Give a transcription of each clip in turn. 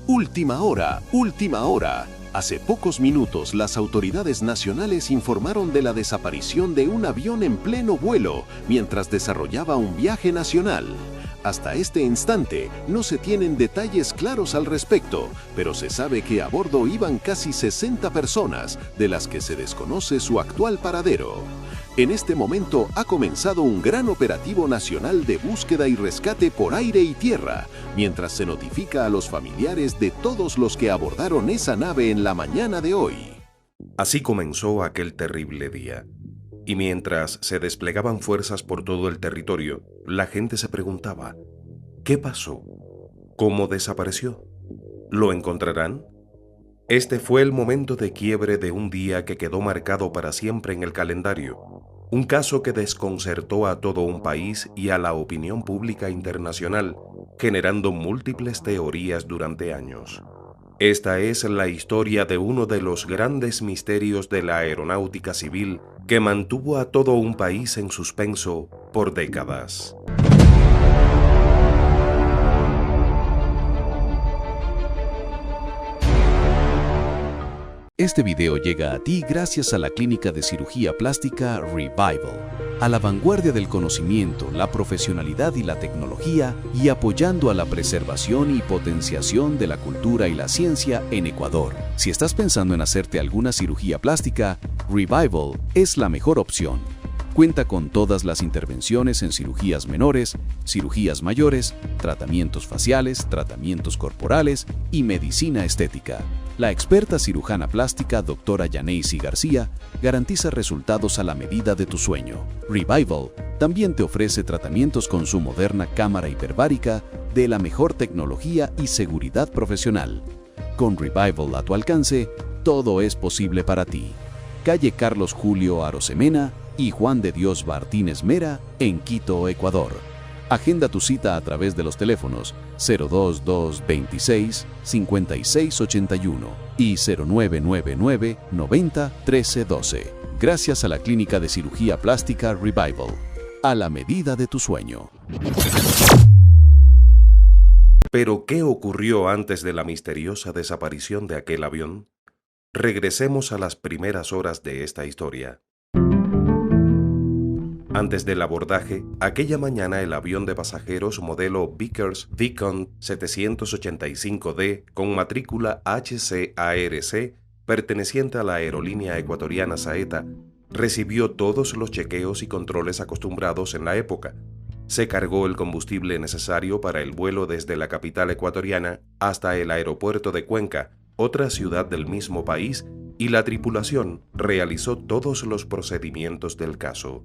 Última hora, última hora. Hace pocos minutos, las autoridades nacionales informaron de la desaparición de un avión en pleno vuelo mientras desarrollaba un viaje nacional. Hasta este instante, no se tienen detalles claros al respecto, pero se sabe que a bordo iban casi 60 personas, de las que se desconoce su actual paradero. En este momento ha comenzado un gran operativo nacional de búsqueda y rescate por aire y tierra, mientras se notifica a los familiares de todos los que abordaron esa nave en la mañana de hoy. Así comenzó aquel terrible día. Y mientras se desplegaban fuerzas por todo el territorio, la gente se preguntaba, ¿qué pasó? ¿Cómo desapareció? ¿Lo encontrarán? Este fue el momento de quiebre de un día que quedó marcado para siempre en el calendario. Un caso que desconcertó a todo un país y a la opinión pública internacional, generando múltiples teorías durante años. Esta es la historia de uno de los grandes misterios de la aeronáutica civil que mantuvo a todo un país en suspenso por décadas. Este video llega a ti gracias a la Clínica de Cirugía Plástica Revival, a la vanguardia del conocimiento, la profesionalidad y la tecnología, y apoyando a la preservación y potenciación de la cultura y la ciencia en Ecuador. Si estás pensando en hacerte alguna cirugía plástica, Revival es la mejor opción. Cuenta con todas las intervenciones en cirugías menores, cirugías mayores, tratamientos faciales, tratamientos corporales y medicina estética. La experta cirujana plástica Dra. Yaneisi García garantiza resultados a la medida de tu sueño. Revival también te ofrece tratamientos con su moderna cámara hiperbárica de la mejor tecnología y seguridad profesional. Con Revival a tu alcance, todo es posible para ti. Calle Carlos Julio Arosemena y Juan de Dios Martínez Mera, en Quito, Ecuador. Agenda tu cita a través de los teléfonos 02226 5681 y 0999 90 1312. Gracias a la Clínica de Cirugía Plástica Revival. A la medida de tu sueño. ¿Pero qué ocurrió antes de la misteriosa desaparición de aquel avión? Regresemos a las primeras horas de esta historia. Antes del abordaje, aquella mañana el avión de pasajeros modelo Vickers Vicon 785D con matrícula HCARC, perteneciente a la aerolínea ecuatoriana Saeta, recibió todos los chequeos y controles acostumbrados en la época. Se cargó el combustible necesario para el vuelo desde la capital ecuatoriana hasta el aeropuerto de Cuenca, otra ciudad del mismo país, y la tripulación realizó todos los procedimientos del caso.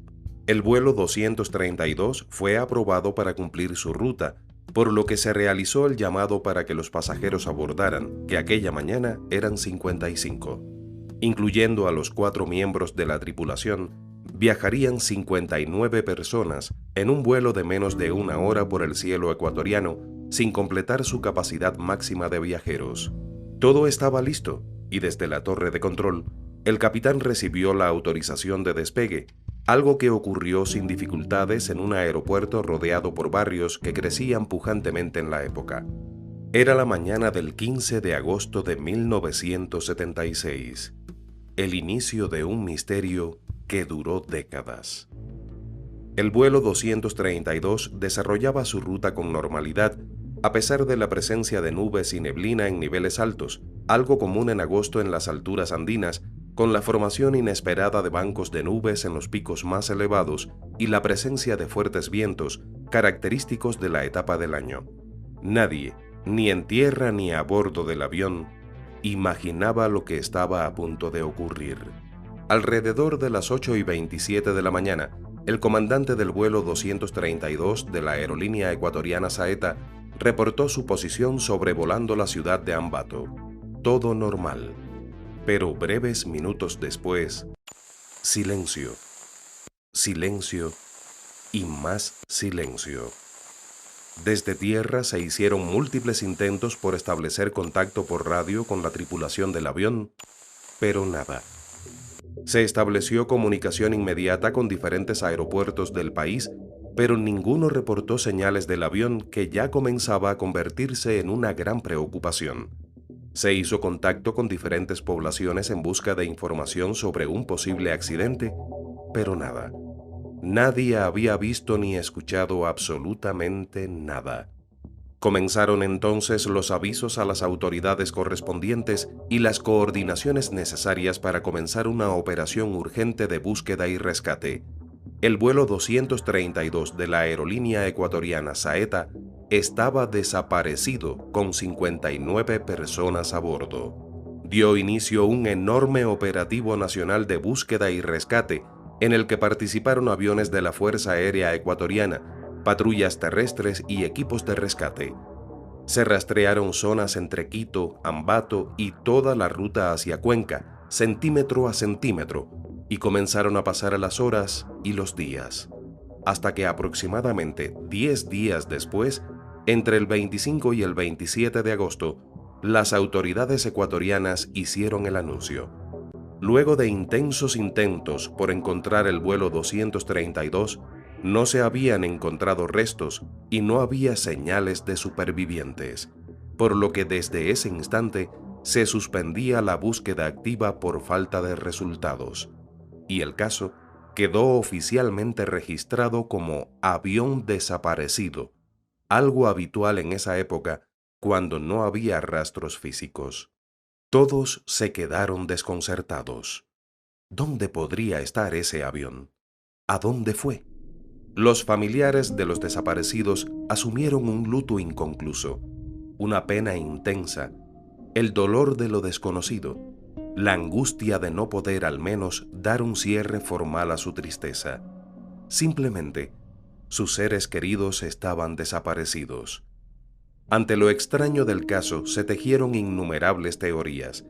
El vuelo 232 fue aprobado para cumplir su ruta, por lo que se realizó el llamado para que los pasajeros abordaran, que aquella mañana eran 55. Incluyendo a los 4 miembros de la tripulación, viajarían 59 personas en un vuelo de menos de una hora por el cielo ecuatoriano, sin completar su capacidad máxima de viajeros. Todo estaba listo, y desde la torre de control, el capitán recibió la autorización de despegue, algo que ocurrió sin dificultades en un aeropuerto rodeado por barrios que crecían pujantemente en la época. Era la mañana del 15 de agosto de 1976, el inicio de un misterio que duró décadas. El vuelo 232 desarrollaba su ruta con normalidad, a pesar de la presencia de nubes y neblina en niveles altos, algo común en agosto en las alturas andinas, con la formación inesperada de bancos de nubes en los picos más elevados y la presencia de fuertes vientos, característicos de la etapa del año. Nadie, ni en tierra ni a bordo del avión, imaginaba lo que estaba a punto de ocurrir. Alrededor de las 8:27 de la mañana, el comandante del vuelo 232 de la aerolínea ecuatoriana Saeta reportó su posición sobrevolando la ciudad de Ambato. Todo normal. Pero breves minutos después, silencio, silencio y más silencio. Desde tierra se hicieron múltiples intentos por establecer contacto por radio con la tripulación del avión, pero nada. Se estableció comunicación inmediata con diferentes aeropuertos del país pero ninguno reportó señales del avión, que ya comenzaba a convertirse en una gran preocupación. Se hizo contacto con diferentes poblaciones en busca de información sobre un posible accidente, pero nada. Nadie había visto ni escuchado absolutamente nada. Comenzaron entonces los avisos a las autoridades correspondientes y las coordinaciones necesarias para comenzar una operación urgente de búsqueda y rescate. El vuelo 232 de la aerolínea ecuatoriana Saeta estaba desaparecido con 59 personas a bordo. Dio inicio un enorme operativo nacional de búsqueda y rescate en el que participaron aviones de la Fuerza Aérea Ecuatoriana, patrullas terrestres y equipos de rescate. Se rastrearon zonas entre Quito, Ambato y toda la ruta hacia Cuenca, centímetro a centímetro, y comenzaron a pasar las horas y los días, hasta que aproximadamente 10 días después, entre el 25 y el 27 de agosto, las autoridades ecuatorianas hicieron el anuncio. Luego de intensos intentos por encontrar el vuelo 232, no se habían encontrado restos y no había señales de supervivientes, por lo que desde ese instante se suspendía la búsqueda activa por falta de resultados, y el caso quedó oficialmente registrado como avión desaparecido, algo habitual en esa época cuando no había rastros físicos. Todos se quedaron desconcertados. ¿Dónde podría estar ese avión? ¿A dónde fue? Los familiares de los desaparecidos asumieron un luto inconcluso, una pena intensa, el dolor de lo desconocido, la angustia de no poder al menos dar un cierre formal a su tristeza. Simplemente, sus seres queridos estaban desaparecidos. Ante lo extraño del caso, se tejieron innumerables teorías.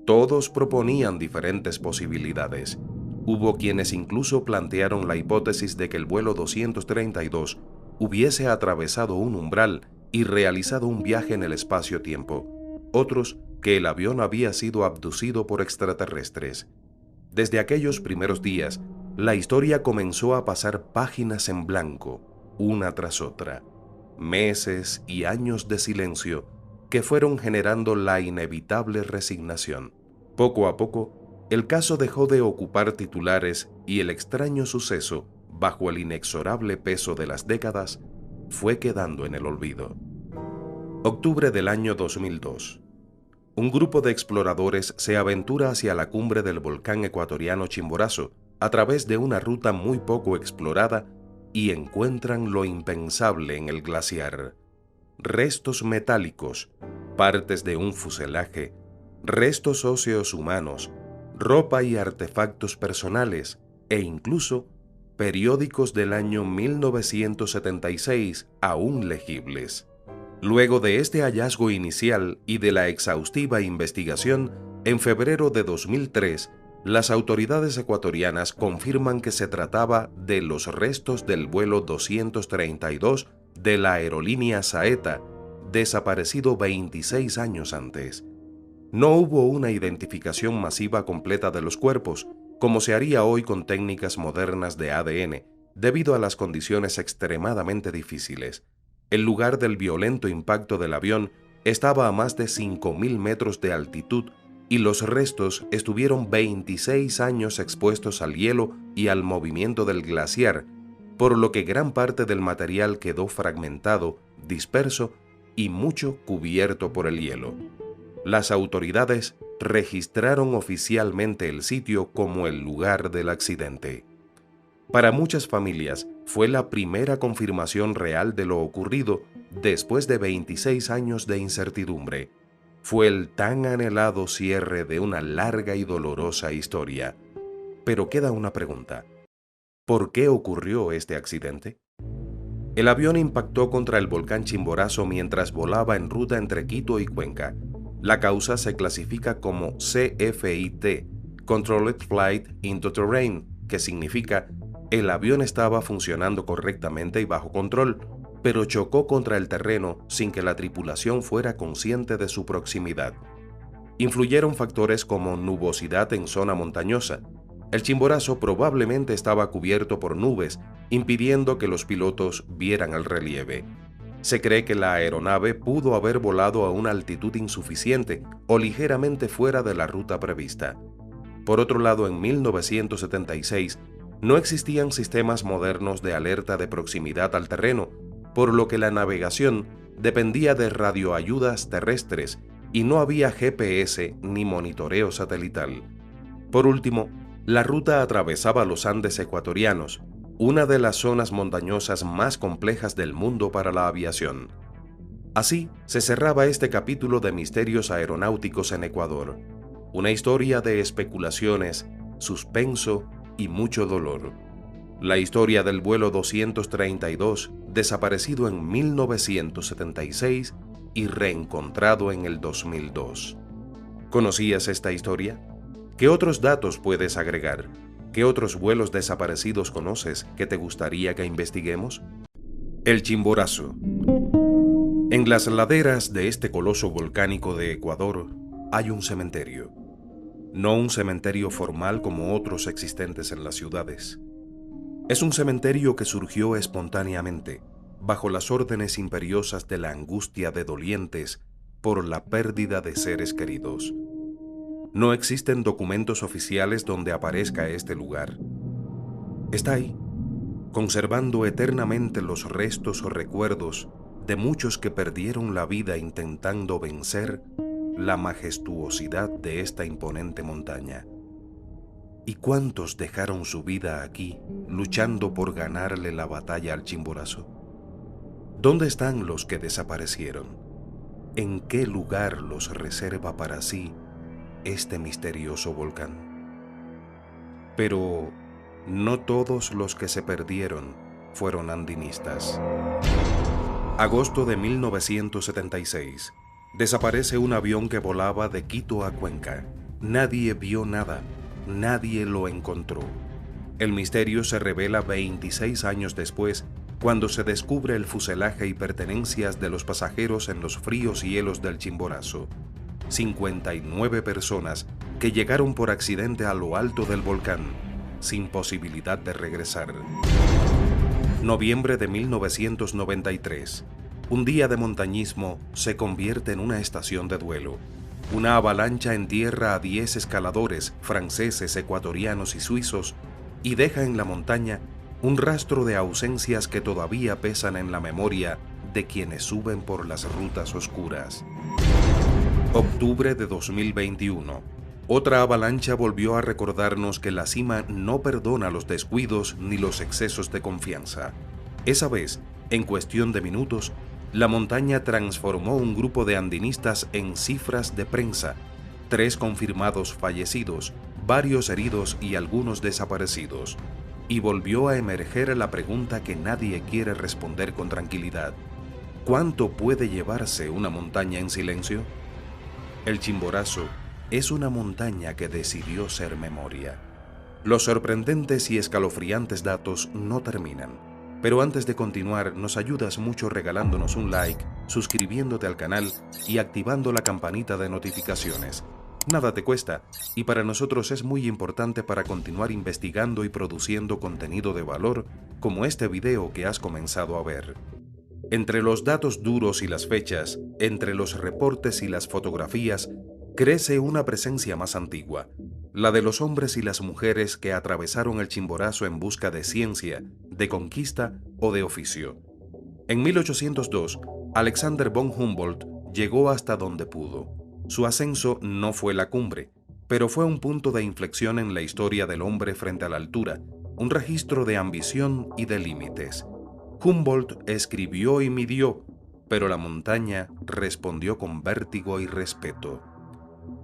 Todos proponían diferentes posibilidades. Hubo quienes incluso plantearon la hipótesis de que el vuelo 232 hubiese atravesado un umbral y realizado un viaje en el espacio-tiempo. Otros, que el avión había sido abducido por extraterrestres. Desde aquellos primeros días, la historia comenzó a pasar páginas en blanco, una tras otra. Meses y años de silencio que fueron generando la inevitable resignación. Poco a poco, el caso dejó de ocupar titulares y el extraño suceso, bajo el inexorable peso de las décadas, fue quedando en el olvido. Octubre del año 2002. Un grupo de exploradores se aventura hacia la cumbre del volcán ecuatoriano Chimborazo a través de una ruta muy poco explorada y encuentran lo impensable en el glaciar. Restos metálicos, partes de un fuselaje, restos óseos humanos, ropa y artefactos personales e incluso periódicos del año 1976 aún legibles. Luego de este hallazgo inicial y de la exhaustiva investigación, en febrero de 2003, las autoridades ecuatorianas confirman que se trataba de los restos del vuelo 232 de la aerolínea Saeta, desaparecido 26 años antes. No hubo una identificación masiva completa de los cuerpos, como se haría hoy con técnicas modernas de ADN, debido a las condiciones extremadamente difíciles. El lugar del violento impacto del avión estaba a más de 5.000 metros de altitud y los restos estuvieron 26 años expuestos al hielo y al movimiento del glaciar, por lo que gran parte del material quedó fragmentado, disperso y mucho cubierto por el hielo. Las autoridades registraron oficialmente el sitio como el lugar del accidente. Para muchas familias fue la primera confirmación real de lo ocurrido después de 26 años de incertidumbre. Fue el tan anhelado cierre de una larga y dolorosa historia. Pero queda una pregunta. ¿Por qué ocurrió este accidente? El avión impactó contra el volcán Chimborazo mientras volaba en ruta entre Quito y Cuenca. La causa se clasifica como CFIT, Controlled Flight into Terrain, que significa el avión estaba funcionando correctamente y bajo control, pero chocó contra el terreno sin que la tripulación fuera consciente de su proximidad. Influyeron factores como nubosidad en zona montañosa, El Chimborazo probablemente estaba cubierto por nubes, impidiendo que los pilotos vieran el relieve. Se cree que la aeronave pudo haber volado a una altitud insuficiente o ligeramente fuera de la ruta prevista. Por otro lado, en 1976, no existían sistemas modernos de alerta de proximidad al terreno, por lo que la navegación dependía de radioayudas terrestres y no había GPS ni monitoreo satelital. Por último, la ruta atravesaba los Andes ecuatorianos, una de las zonas montañosas más complejas del mundo para la aviación. Así se cerraba este capítulo de Misterios Aeronáuticos en Ecuador, una historia de especulaciones, suspenso y mucho dolor. La historia del vuelo 232, desaparecido en 1976 y reencontrado en el 2002. ¿Conocías esta historia? ¿Qué otros datos puedes agregar? ¿Qué otros vuelos desaparecidos conoces que te gustaría que investiguemos? El Chimborazo. En las laderas de este coloso volcánico de Ecuador hay un cementerio. No un cementerio formal como otros existentes en las ciudades. Es un cementerio que surgió espontáneamente, bajo las órdenes imperiosas de la angustia de dolientes por la pérdida de seres queridos. No existen documentos oficiales donde aparezca este lugar. Está ahí, conservando eternamente los restos o recuerdos de muchos que perdieron la vida intentando vencer la majestuosidad de esta imponente montaña. ¿Y cuántos dejaron su vida aquí, luchando por ganarle la batalla al Chimborazo? ¿Dónde están los que desaparecieron? ¿En qué lugar los reserva para sí este misterioso volcán? Pero no todos los que se perdieron fueron andinistas. Agosto de 1976. Desaparece un avión que volaba de Quito a Cuenca. Nadie vio nada, nadie lo encontró. El misterio se revela 26 años después, cuando se descubre el fuselaje y pertenencias de los pasajeros en los fríos hielos del Chimborazo. 59 personas que llegaron por accidente a lo alto del volcán, sin posibilidad de regresar. Noviembre de 1993. Un día de montañismo se convierte en una estación de duelo. Una avalancha entierra a 10 escaladores franceses, ecuatorianos y suizos y deja en la montaña un rastro de ausencias que todavía pesan en la memoria de quienes suben por las rutas oscuras. Octubre de 2021. Otra avalancha volvió a recordarnos que la cima no perdona los descuidos ni los excesos de confianza. Esa vez, en cuestión de minutos, la montaña transformó un grupo de andinistas en cifras de prensa: 3 confirmados fallecidos, varios heridos y algunos desaparecidos. Y volvió a emerger la pregunta que nadie quiere responder con tranquilidad: ¿cuánto puede llevarse una montaña en silencio? El Chimborazo es una montaña que decidió ser memoria. Los sorprendentes y escalofriantes datos no terminan. Pero antes de continuar, nos ayudas mucho regalándonos un like, suscribiéndote al canal y activando la campanita de notificaciones. Nada te cuesta, y para nosotros es muy importante para continuar investigando y produciendo contenido de valor como este video que has comenzado a ver. Entre los datos duros y las fechas, entre los reportes y las fotografías, crece una presencia más antigua, la de los hombres y las mujeres que atravesaron el Chimborazo en busca de ciencia, de conquista o de oficio. En 1802, Alexander von Humboldt llegó hasta donde pudo. Su ascenso no fue la cumbre, pero fue un punto de inflexión en la historia del hombre frente a la altura, un registro de ambición y de límites. Humboldt escribió y midió, pero la montaña respondió con vértigo y respeto.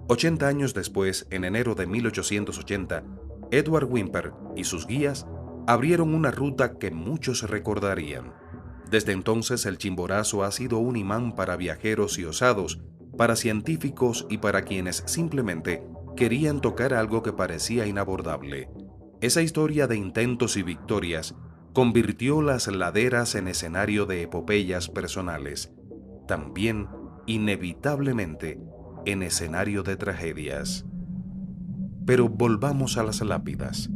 80 años después, en enero de 1880, Edward Whymper y sus guías abrieron una ruta que muchos recordarían. Desde entonces, el Chimborazo ha sido un imán para viajeros y osados, para científicos y para quienes simplemente querían tocar algo que parecía inabordable. Esa historia de intentos y victorias convirtió las laderas en escenario de epopeyas personales, también, inevitablemente, en escenario de tragedias. Pero volvamos a las lápidas.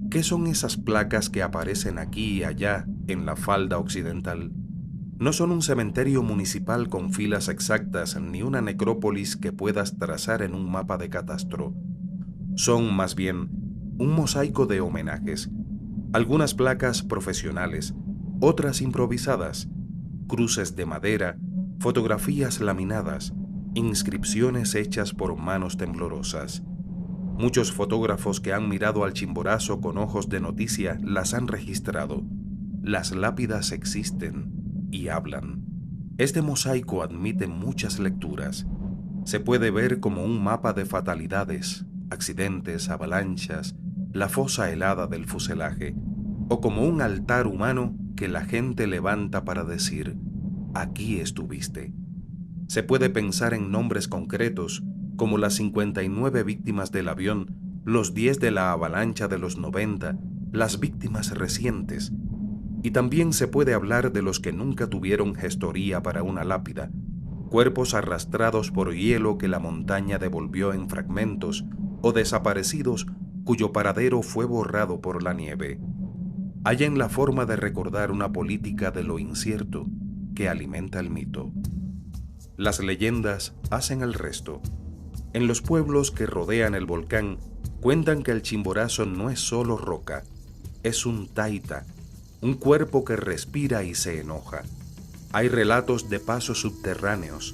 ¿Qué son esas placas que aparecen aquí y allá en la falda occidental? No son un cementerio municipal con filas exactas ni una necrópolis que puedas trazar en un mapa de catastro. Son más bien un mosaico de homenajes, algunas placas profesionales, otras improvisadas, cruces de madera, fotografías laminadas, inscripciones hechas por manos temblorosas. Muchos fotógrafos que han mirado al Chimborazo con ojos de noticia las han registrado. Las lápidas existen y hablan. Este mosaico admite muchas lecturas. Se puede ver como un mapa de fatalidades, accidentes, avalanchas, la fosa helada del fuselaje, o como un altar humano que la gente levanta para decir, aquí estuviste. Se puede pensar en nombres concretos, como las 59 víctimas del avión, los 10 de la avalancha de los 90, las víctimas recientes. Y también se puede hablar de los que nunca tuvieron gestoría para una lápida, cuerpos arrastrados por hielo que la montaña devolvió en fragmentos, o desaparecidos cuyo paradero fue borrado por la nieve. Hay en la forma de recordar una política de lo incierto que alimenta el mito. Las leyendas hacen el resto. En los pueblos que rodean el volcán, cuentan que el Chimborazo no es solo roca, es un taita, un cuerpo que respira y se enoja. Hay relatos de pasos subterráneos,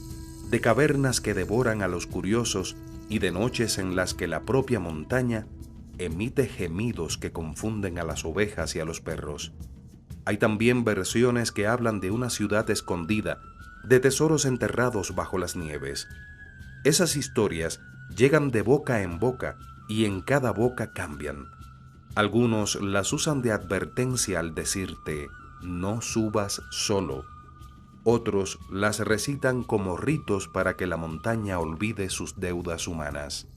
de cavernas que devoran a los curiosos y de noches en las que la propia montaña emite gemidos que confunden a las ovejas y a los perros. Hay también versiones que hablan de una ciudad escondida, de tesoros enterrados bajo las nieves. Esas historias llegan de boca en boca y en cada boca cambian. Algunos las usan de advertencia al decirte, no subas solo. Otros las recitan como ritos para que la montaña olvide sus deudas humanas.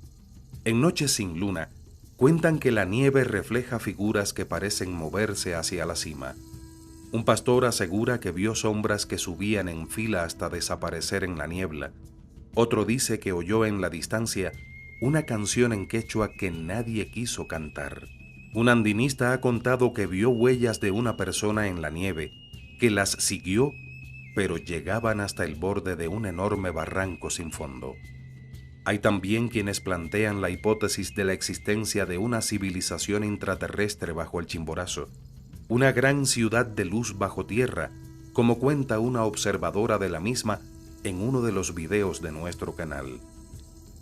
En noches sin luna, cuentan que la nieve refleja figuras que parecen moverse hacia la cima. Un pastor asegura que vio sombras que subían en fila hasta desaparecer en la niebla. Otro dice que oyó en la distancia una canción en quechua que nadie quiso cantar. Un andinista ha contado que vio huellas de una persona en la nieve, que las siguió, pero llegaban hasta el borde de un enorme barranco sin fondo. Hay también quienes plantean la hipótesis de la existencia de una civilización intraterrestre bajo el Chimborazo, una gran ciudad de luz bajo tierra, como cuenta una observadora de la misma en uno de los videos de nuestro canal.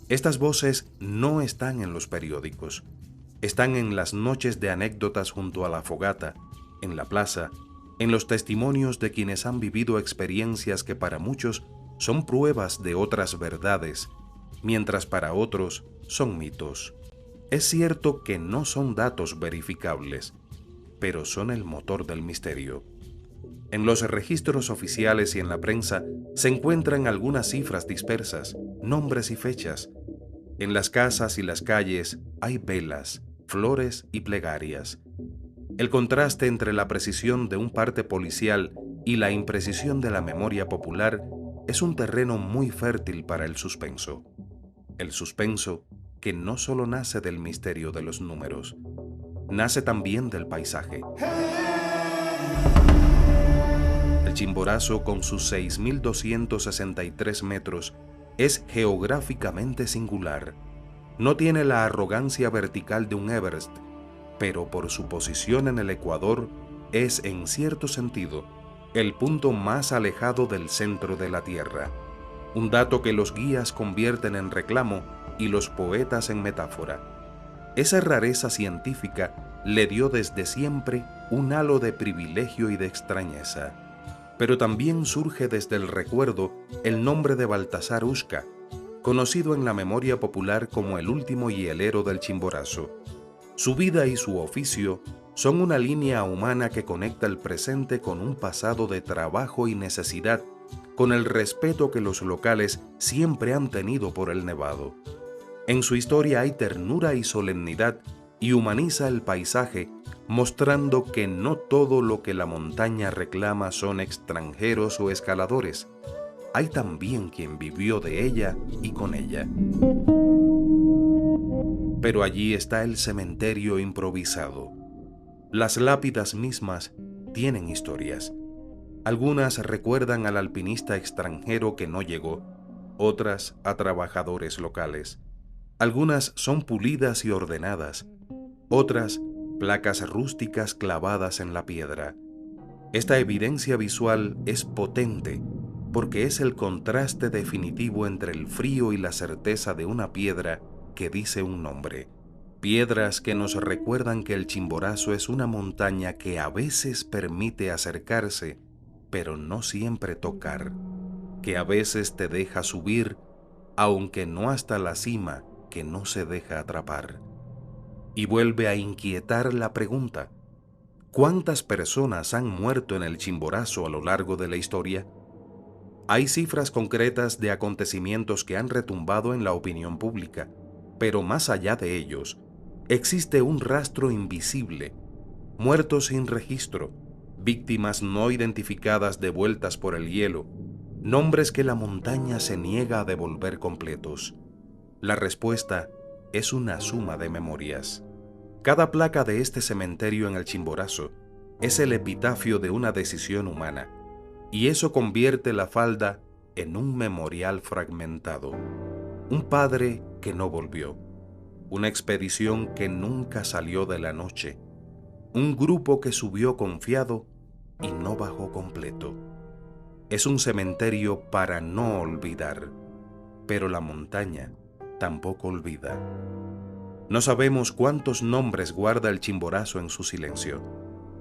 Estas voces no están en los periódicos, están en las noches de anécdotas junto a la fogata, en la plaza, en los testimonios de quienes han vivido experiencias que para muchos son pruebas de otras verdades, mientras para otros son mitos. Es cierto que no son datos verificables, pero son el motor del misterio. En los registros oficiales y en la prensa se encuentran algunas cifras dispersas, nombres y fechas. En las casas y las calles hay velas, flores y plegarias. El contraste entre la precisión de un parte policial y la imprecisión de la memoria popular es un terreno muy fértil para el suspenso. El suspenso que no solo nace del misterio de los números, nace también del paisaje. El Chimborazo, con sus 6.263 metros, es geográficamente singular. No tiene la arrogancia vertical de un Everest, pero por su posición en el Ecuador es, en cierto sentido, el punto más alejado del centro de la Tierra. Un dato que los guías convierten en reclamo y los poetas en metáfora. Esa rareza científica le dio desde siempre un halo de privilegio y de extrañeza. Pero también surge desde el recuerdo el nombre de Baltasar Uxca, conocido en la memoria popular como el último hielero del Chimborazo. Su vida y su oficio son una línea humana que conecta el presente con un pasado de trabajo y necesidad, con el respeto que los locales siempre han tenido por el nevado. En su historia hay ternura y solemnidad y humaniza el paisaje, mostrando que no todo lo que la montaña reclama son extranjeros o escaladores. Hay también quien vivió de ella y con ella. pero allí está el cementerio improvisado. Las lápidas mismas tienen historias. Algunas recuerdan al alpinista extranjero que no llegó, otras a trabajadores locales. Algunas son pulidas y ordenadas, otras placas rústicas clavadas en la piedra. Esta evidencia visual es potente porque es el contraste definitivo entre el frío y la certeza de una piedra que dice un nombre. Piedras que nos recuerdan que el Chimborazo es una montaña que a veces permite acercarse, pero no siempre tocar, que a veces te deja subir, aunque no hasta la cima, que no se deja atrapar. Y vuelve a inquietar la pregunta: ¿cuántas personas han muerto en el Chimborazo a lo largo de la historia? Hay cifras concretas de acontecimientos que han retumbado en la opinión pública, pero más allá de ellos, existe un rastro invisible, muertos sin registro, víctimas no identificadas devueltas por el hielo, nombres que la montaña se niega a devolver completos. La respuesta es una suma de memorias. Cada placa de este cementerio en el Chimborazo es el epitafio de una decisión humana, y eso convierte la falda en un memorial fragmentado. Un padre que no volvió, una expedición que nunca salió de la noche, un grupo que subió confiado y no bajó completo. Es un cementerio para no olvidar, pero la montaña tampoco olvida. No sabemos cuántos nombres guarda el Chimborazo en su silencio.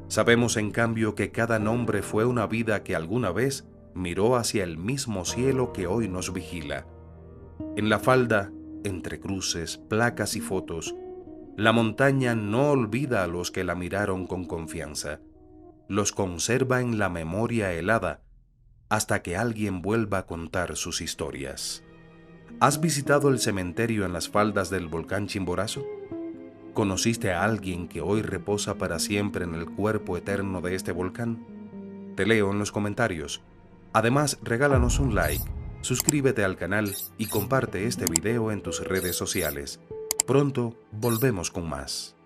Sabemos en cambio que cada nombre fue una vida que alguna vez miró hacia el mismo cielo que hoy nos vigila. En la falda, entre cruces, placas y fotos, la montaña no olvida a los que la miraron con confianza. Los conserva en la memoria helada hasta que alguien vuelva a contar sus historias. ¿Has visitado el cementerio en las faldas del volcán Chimborazo? ¿Conociste a alguien que hoy reposa para siempre en el cuerpo eterno de este volcán? Te leo en los comentarios. Además, regálanos un like, suscríbete al canal y comparte este video en tus redes sociales. Pronto volvemos con más.